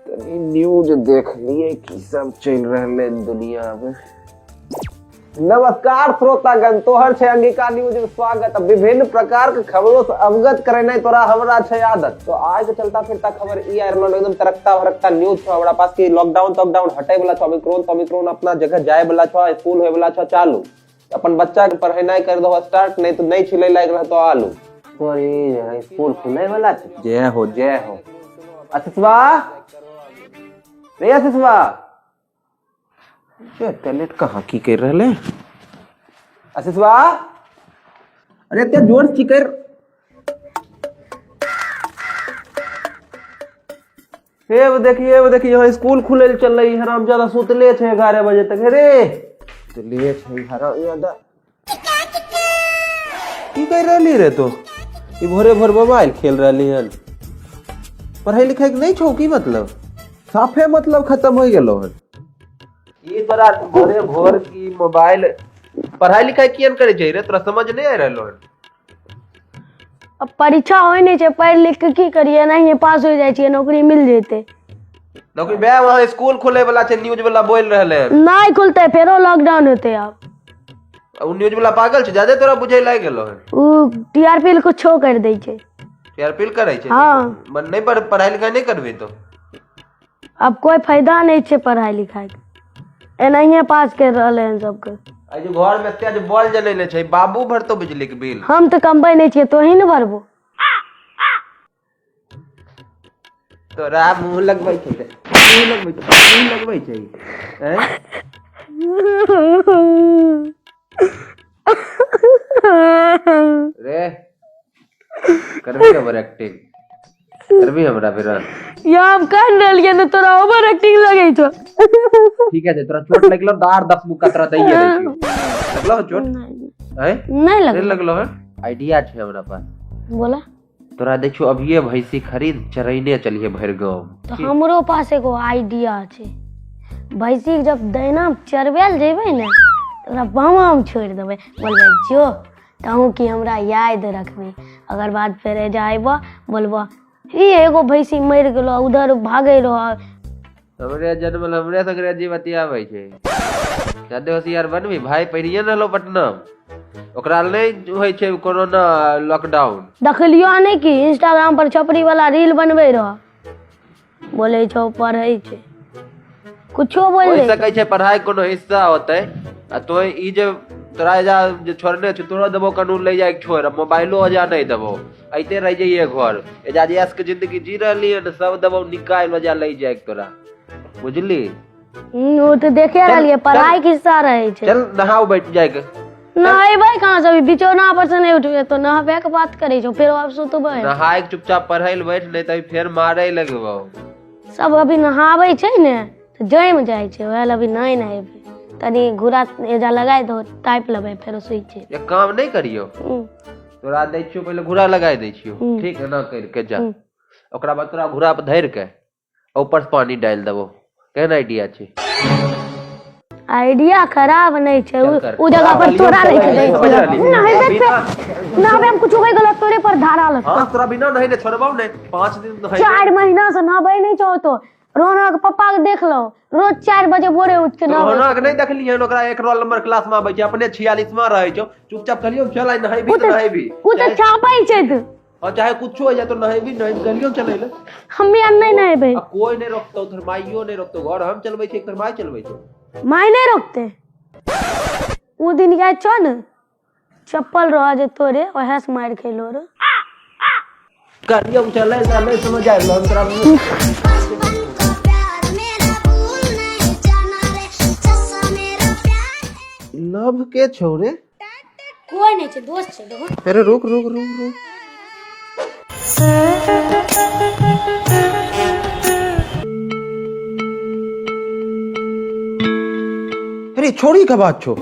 News देख लिए कि सब चल रहे दुनिया में। नमस्कार श्रोतागण, तोहर छे अंगिका न्यूज में स्वागत। विभिन्न प्रकार के खबरों से अवगत करने तोरा हमरा छे आदत। तो आज चलता फिरता खबर ई आ रहलो एकदम तरकता भरकता न्यूज छो हमरा पास कि लॉकडाउन हटे वाला छो, ओमिक्रॉन अपना जगह जाए वाला छो, स्कूल होए वाला छो चालू। अपन बच्चा के पढ़ाई कर दो स्टार्ट, नहीं तो नहीं छिले लाग रह तो आलू। तो ये स्कूल खुले वाला छे। जय हो असिसवा रे असिसवा, ये टैलेंट कहाँ की कर रहले असिसवा? अरे ते जोर से कर। वो देखिए यहाँ स्कूल खुले चल रही है। हराम ज्यादा सुतले छे 11 बजे तक। रे चलिए हराम ज्यादा की कर रहली रे? तो ये भोरे भोर मोबाइल खेल रहली हन। पढ़ाई लिखाई नहीं छौ की? मतलब साफे मतलब खत्म हो गेलो हन। ये तोरा भोरे भोर की मोबाइल पढ़ाई लिखाई कियन करे छै रे? तोरा समझ नहीं आ रहलो हन। अब परीक्षा होय नहीं छै, पढ़ लिख के की करिए? नहीं पास हो जाय छियै, नौकरी मिल जेते। नौकरी बे वहां स्कूल खोले वाला छै, न्यूज वाला बोल रहले हन। नहीं खुलते, फेरो लॉकडाउन होते। अब न्यूज वाला पागल छै, ज्यादा तोरा बुझे लाग गेलो हन। उ टीआरपी को छो कर दै छै। टीआरपी करे छै? हां, मन नहीं पढ़ाई लिखाई नहीं करबे तो अब कोई फायदा नहीं छै पढ़ाई लिखाई के। एनहिए पास कर रहले हैं सबके। आ जो घर में तेज बॉल जलेले छै, बाबू भरतो बिजली के बिल। हम तो कमबै नहीं छियै, तो ही न भरबो। तोरा मुंह लगबै छै, मुंह लगबै छै हैं? रे करबी ओवर एक्टिंग, करबी हमरा फिर या हम कर रहलिए न, तोरा ओवर एक्टिंग लगै छौ। ठीक है, तोरा चोट लगलो, दार 10 मुक्का तोरा दैये दै छियो। लगलो चोट हैं? नहीं लगलो है। आइडिया छै हमरा पास। बोला तोरा देखियो अभिये भैंसी खरीद चरैने चलिए भर गांव। तो हमरो पास एगो आइडिया छै। भैंसी जब दैना चरबैल जेबै ने, तोरा बामा में छोड़ देबै, बोलबै जो कहूँ कि हमरा याद रखबी। अगर बाद फेर एजा आइबो, बोलबो ई एगो भैंसी मर गेलो, उधर भागे रहो। हमरे जन्मल हमरे अंग्रेजी बतियाबै छै। ज्यादा होशियार बनबी। भाई पढ़िए न लो पटना, ओकरा नहीं होय छै कोरोना लॉकडाउन। देखलियो नहीं कि इंस्टाग्राम पर छपरी वाला रील बनबै रहो, बोले छौ पढ़ै छै, कुछो बोल होय सकै छै पढ़ाई कोनो हिस्सा होतै। आ तो ई जे तोरा जा जे छोड़ने छ, तोरा देबो कानून ले जाए छोड़, मोबाइलो अजा नहीं देबो, ऐते रह जाइए घर। एजा जे के जिंदगी जी रहली है, सब देबो निकाल वजा ले जाए तोरा, बुझली? वो तो देखे रहलिए, पढ़ाई के हिस्सा रहे छै। चल नहाओ बैठ जाएगा। नहाइबै कहाँ से? बिछौना पर से नहीं उठबे तो नहाबे के बात करे छौ, फिर अब सुतबै। नहाए के चुपचाप पढ़ै ले बैठ, नहीं तो फिर मारे लगबो। सब अभी नहाबै छै ने तो जम जाय छै, ओहे अभी नहीं नहेबै। तनी घुरा एजा लगाय दो, टाइप लेबै, फिर सुई छै। एक काम नहीं करियो, तोरा दै छियो पहले घुरा लगाय दै छियो, ठीक है ना? कर के जा, ओकरा बाद तोरा घुरा पर धर के ऊपर से पानी डाल देबो। केहन आइडिया छै? आइडिया खराब नहीं छै। उ जगह पर तोरा नहीं दै छै। नहाबे हम कुछ होय गलत तोरे पर धारा लग। हां, तोरा बिना नहीं ने छोड़बौ ने 5 दिन नहाई। 4 महीना से नहाबै नहीं छौ। तो रोहना के पापा के देख लो, रोज 4 बजे भोरे उठ के नहाबै। रोहना के नहीं देखली है? ओकरा 1 रोल नंबर क्लास में आबै छै, अपने 46 में रहै छौ। चुपचाप कहलियो चल आई नहाइबी तो नहाइबी। उ त छापै छै त, और चाहे कुछ हो जाए तो नहाइबी नहीं कहलियो चलै ले। हम्मे आर नहीं नहाइबै। कोई नहीं रोकतौ, थरमाइयो नहीं रोकतौ। घर हम चलबै छै, थरमाई चलबै छै। माय नहीं रोकते। उ दिन याद छौ न, चप्पल रह जे तोरे ओहे से मार खेलो रे। कहलियो चलै नहीं समझ आइल तोरा। लव के छौ रे? कोई नहीं छै, दोस्त छै। देखो अरे रुक। अरे छोड़ी का बात छो।